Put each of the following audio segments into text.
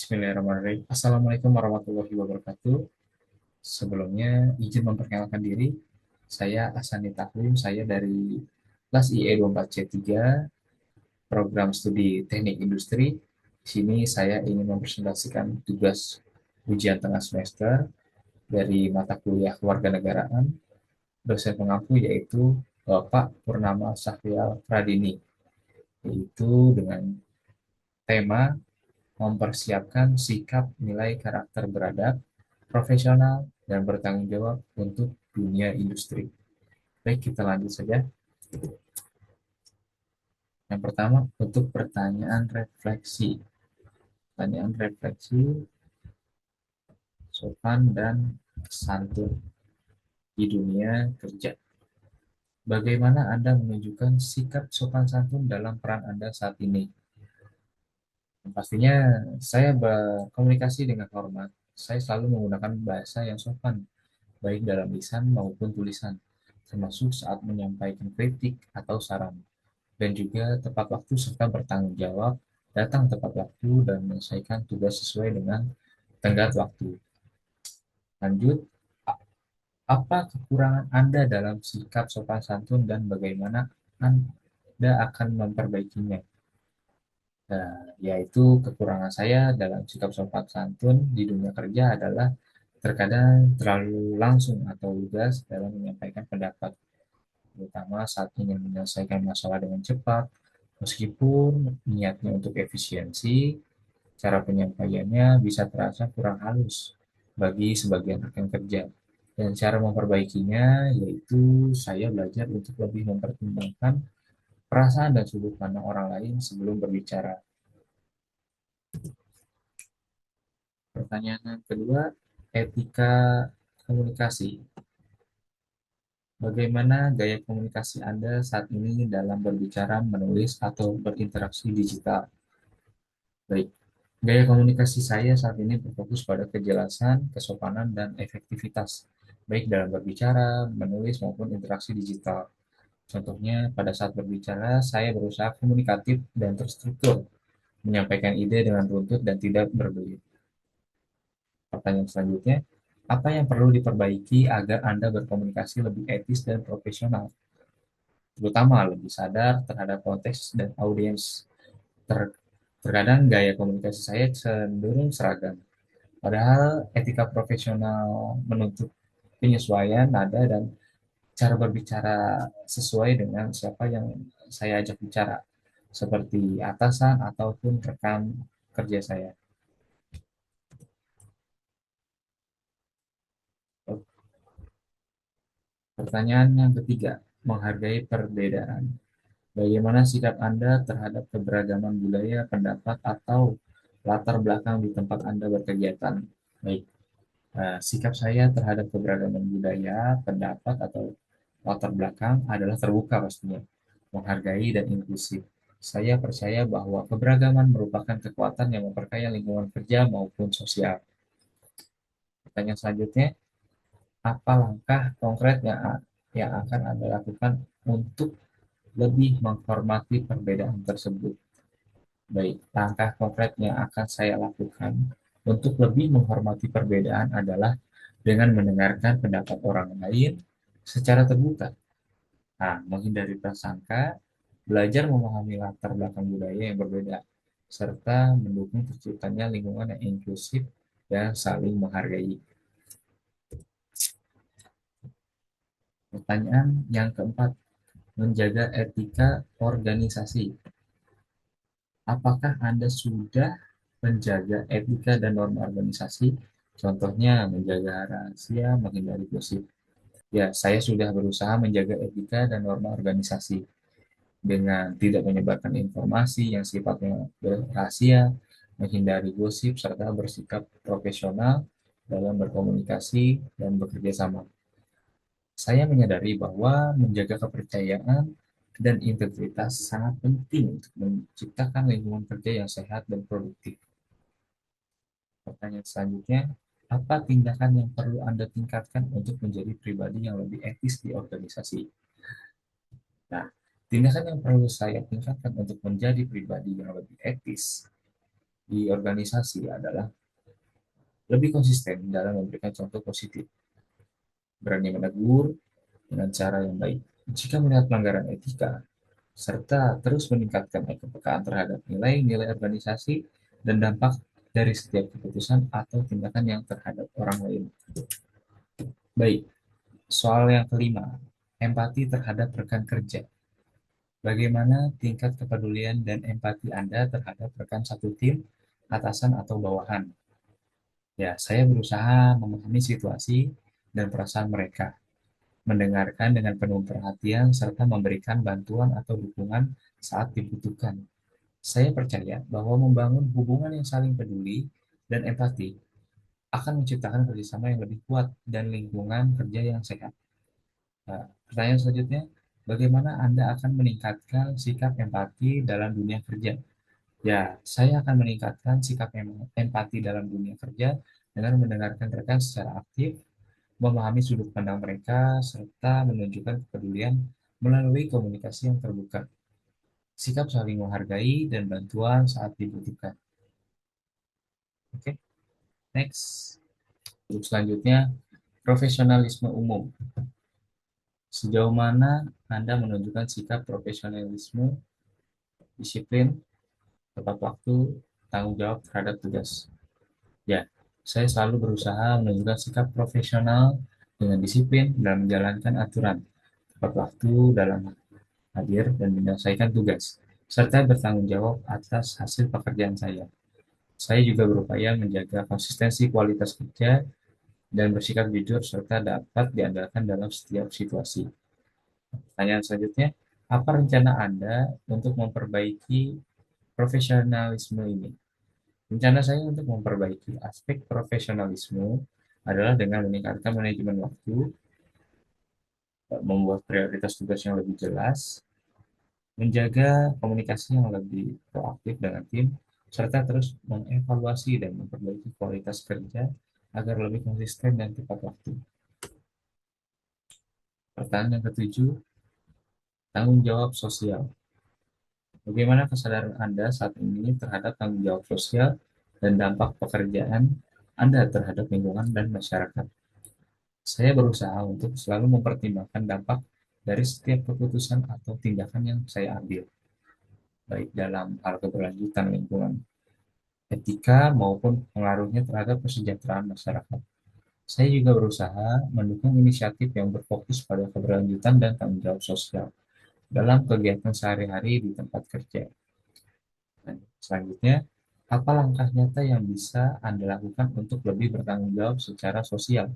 Bismillahirrahmanirrahim. Assalamualaikum warahmatullahi wabarakatuh. Sebelumnya izin memperkenalkan diri. Saya Asani Takwim, saya dari kelas IE24C3, program studi Teknik Industri. Di sini saya ingin mempresentasikan tugas ujian tengah semester dari mata kuliah Kewarganegaraan. Dosen pengampu yaitu Bapak Purnama Sahrial Pradini, yaitu dengan tema mempersiapkan sikap nilai karakter beradab, profesional, dan bertanggung jawab untuk dunia industri. Baik, kita lanjut saja. Yang pertama, untuk pertanyaan refleksi. Pertanyaan refleksi, sopan dan santun di dunia kerja. Bagaimana Anda menunjukkan sikap sopan santun dalam peran Anda saat ini? Pastinya saya berkomunikasi dengan hormat. Saya selalu menggunakan bahasa yang sopan, baik dalam lisan maupun tulisan, termasuk saat menyampaikan kritik atau saran, dan juga tepat waktu serta bertanggung jawab, datang tepat waktu dan menyelesaikan tugas sesuai dengan tenggat waktu. Lanjut, apa kekurangan Anda dalam sikap sopan santun dan bagaimana Anda akan memperbaikinya? Nah, yaitu kekurangan saya dalam sikap sopan santun di dunia kerja adalah terkadang terlalu langsung atau lugas dalam menyampaikan pendapat, terutama saat ingin menyelesaikan masalah dengan cepat. Meskipun niatnya untuk efisiensi, cara penyampaiannya bisa terasa kurang halus bagi sebagian rekan kerja. Dan cara memperbaikinya yaitu saya belajar untuk lebih mempertimbangkan perasaan dan sudut pandang orang lain sebelum berbicara. Pertanyaan yang kedua, etika komunikasi. Bagaimana gaya komunikasi Anda saat ini dalam berbicara, menulis, atau berinteraksi digital? Baik, gaya komunikasi saya saat ini berfokus pada kejelasan, kesopanan, dan efektivitas, baik dalam berbicara, menulis, maupun interaksi digital. Contohnya, pada saat berbicara, saya berusaha komunikatif dan terstruktur, menyampaikan ide dengan runtut dan tidak berbelit. Pertanyaan selanjutnya, apa yang perlu diperbaiki agar Anda berkomunikasi lebih etis dan profesional, terutama lebih sadar terhadap konteks dan audiens? Terkadang gaya komunikasi saya cenderung seragam, padahal etika profesional menuntut penyesuaian nada dan cara berbicara sesuai dengan siapa yang saya ajak bicara, seperti atasan ataupun rekan kerja saya. Pertanyaan yang ketiga, menghargai perbedaan. Bagaimana sikap Anda terhadap keberagaman budaya, pendapat, atau latar belakang di tempat Anda berkegiatan? Baik, sikap saya terhadap keberagaman budaya, pendapat, atau latar belakang adalah terbuka pastinya, menghargai dan inklusif. Saya percaya bahwa keberagaman merupakan kekuatan yang memperkaya lingkungan kerja maupun sosial. Pertanyaan selanjutnya, apa langkah konkret yang akan Anda lakukan untuk lebih menghormati perbedaan tersebut? Baik, langkah konkret yang akan saya lakukan untuk lebih menghormati perbedaan adalah dengan mendengarkan pendapat orang lain secara terbuka. Nah, menghindari prasangka, belajar memahami latar belakang budaya yang berbeda, serta mendukung terciptanya lingkungan yang inklusif dan saling menghargai. Pertanyaan yang keempat, menjaga etika organisasi. Apakah Anda sudah menjaga etika dan norma organisasi? Contohnya, menjaga rahasia, menghindari gosip. Ya, saya sudah berusaha menjaga etika dan norma organisasi dengan tidak menyebarkan informasi yang sifatnya rahasia, menghindari gosip, serta bersikap profesional dalam berkomunikasi dan bekerja sama. Saya menyadari bahwa menjaga kepercayaan dan integritas sangat penting untuk menciptakan lingkungan kerja yang sehat dan produktif. Pertanyaan selanjutnya, apa tindakan yang perlu Anda tingkatkan untuk menjadi pribadi yang lebih etis di organisasi? Nah, tindakan yang perlu saya tingkatkan untuk menjadi pribadi yang lebih etis di organisasi adalah lebih konsisten dalam memberikan contoh positif, berani menegur dengan cara yang baik. Jika melihat pelanggaran etika, serta terus meningkatkan kepekaan terhadap nilai-nilai organisasi dan dampak dari setiap keputusan atau tindakan yang terhadap orang lain. Baik, soal yang kelima, empati terhadap rekan kerja. Bagaimana tingkat kepedulian dan empati Anda terhadap rekan satu tim, atasan atau bawahan? Ya, saya berusaha memahami situasi dan perasaan mereka, mendengarkan dengan penuh perhatian, serta memberikan bantuan atau dukungan saat dibutuhkan. Saya percaya bahwa membangun hubungan yang saling peduli dan empati akan menciptakan kerjasama yang lebih kuat dan lingkungan kerja yang sehat. Nah, pertanyaan selanjutnya, bagaimana Anda akan meningkatkan sikap empati dalam dunia kerja? Ya, saya akan meningkatkan sikap empati dalam dunia kerja dengan mendengarkan rekan secara aktif, memahami sudut pandang mereka, serta menunjukkan kepedulian melalui komunikasi yang terbuka. Sikap saling menghargai dan bantuan saat dibutuhkan. Oke, next. Untuk selanjutnya, profesionalisme umum. Sejauh mana Anda menunjukkan sikap profesionalisme, disiplin, tepat waktu, tanggung jawab terhadap tugas? Ya, saya selalu berusaha menunjukkan sikap profesional dengan disiplin dalam menjalankan aturan, tepat waktu dalam hadir dan menyelesaikan tugas, serta bertanggung jawab atas hasil pekerjaan saya. Saya juga berupaya menjaga konsistensi kualitas kerja dan bersikap jujur serta dapat diandalkan dalam setiap situasi. Pertanyaan selanjutnya, apa rencana Anda untuk memperbaiki profesionalisme ini? Rencana saya untuk memperbaiki aspek profesionalisme adalah dengan meningkatkan manajemen waktu, membuat prioritas tugas yang lebih jelas, menjaga komunikasi yang lebih proaktif dengan tim, serta terus mengevaluasi dan memperbaiki kualitas kerja agar lebih konsisten dan tepat waktu. Pertanyaan yang ketujuh, tanggung jawab sosial. Bagaimana kesadaran Anda saat ini terhadap tanggung jawab sosial dan dampak pekerjaan Anda terhadap lingkungan dan masyarakat? Saya berusaha untuk selalu mempertimbangkan dampak dari setiap keputusan atau tindakan yang saya ambil, baik dalam hal keberlanjutan lingkungan, etika, maupun pengaruhnya terhadap kesejahteraan masyarakat. Saya juga berusaha mendukung inisiatif yang berfokus pada keberlanjutan dan tanggung jawab sosial dalam kegiatan sehari-hari di tempat kerja. Dan selanjutnya, apa langkah nyata yang bisa Anda lakukan untuk lebih bertanggung jawab secara sosial?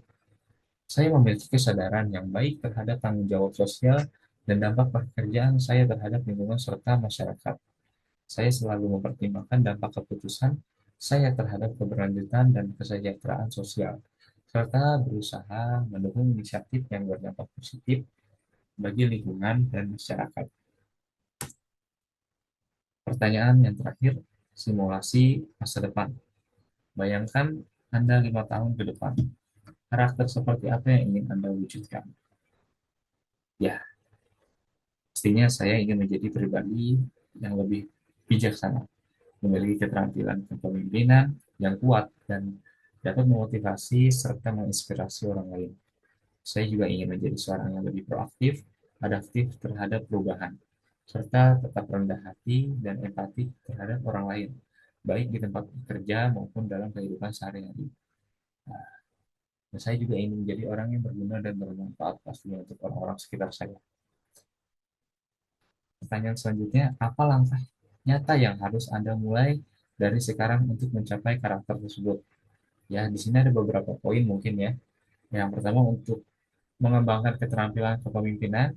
Saya memiliki kesadaran yang baik terhadap tanggung jawab sosial dan dampak pekerjaan saya terhadap lingkungan serta masyarakat. Saya selalu mempertimbangkan dampak keputusan saya terhadap keberlanjutan dan kesejahteraan sosial, serta berusaha mendukung inisiatif yang berdampak positif bagi lingkungan dan masyarakat. Pertanyaan yang terakhir, simulasi masa depan. Bayangkan Anda 5 tahun ke depan. Karakter seperti apa yang ingin Anda wujudkan? Ya, pastinya saya ingin menjadi pribadi yang lebih bijaksana, memiliki keterampilan kepemimpinan yang kuat, dan dapat memotivasi serta menginspirasi orang lain. Saya juga ingin menjadi seorang yang lebih proaktif, adaptif terhadap perubahan, serta tetap rendah hati dan empati terhadap orang lain, baik di tempat bekerja maupun dalam kehidupan sehari-hari. Dan saya juga ingin menjadi orang yang berguna dan bermanfaat pastinya untuk orang-orang sekitar saya. Pertanyaan selanjutnya, apa langkah nyata yang harus Anda mulai dari sekarang untuk mencapai karakter tersebut? Ya, di sini ada beberapa poin mungkin ya. Yang pertama untuk mengembangkan keterampilan kepemimpinan,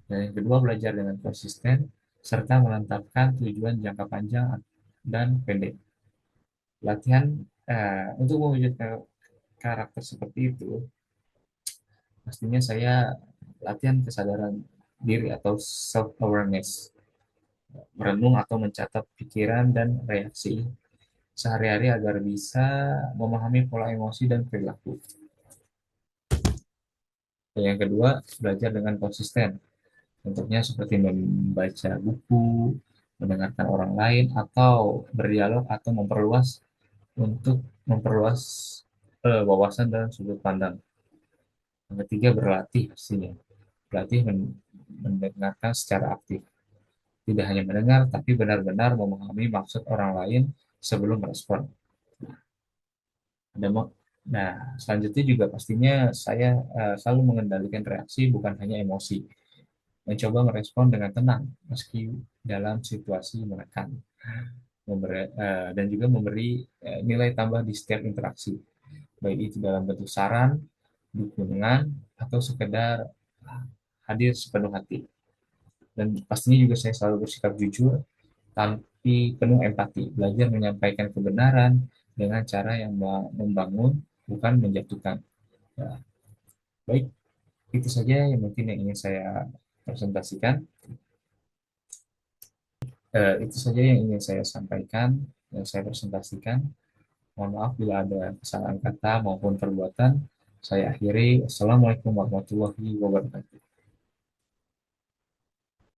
dan yang kedua belajar dengan konsisten, serta menetapkan tujuan jangka panjang dan pendek. Latihan untuk mewujudkan karakter seperti itu, pastinya saya latihan kesadaran diri atau self-awareness, merenung atau mencatat pikiran dan reaksi sehari-hari agar bisa memahami pola emosi dan perilaku. Dan yang kedua, belajar dengan konsisten. Contohnya seperti membaca buku, mendengarkan orang lain, atau berdialog atau untuk memperluas wawasan dan sudut pandang. Yang ketiga, berlatih pastinya. Berlatih mendengarkan secara aktif. Tidak hanya mendengar, tapi benar-benar memahami maksud orang lain sebelum merespon. Ada Nah, selanjutnya juga pastinya saya selalu mengendalikan reaksi, bukan hanya emosi. Mencoba merespon dengan tenang, meski dalam situasi menekan. Dan juga memberi nilai tambah di setiap interaksi, baik itu dalam bentuk saran, dukungan, atau sekedar hadir sepenuh hati. Dan pastinya juga saya selalu bersikap jujur, tapi penuh empati, belajar menyampaikan kebenaran dengan cara yang membangun, bukan menjatuhkan. Ya, baik, itu saja yang mungkin yang ingin saya presentasikan. Itu saja yang ingin saya sampaikan, yang saya presentasikan. Mohon maaf bila ada kesalahan kata maupun perbuatan. Saya akhiri. Assalamualaikum warahmatullahi wabarakatuh.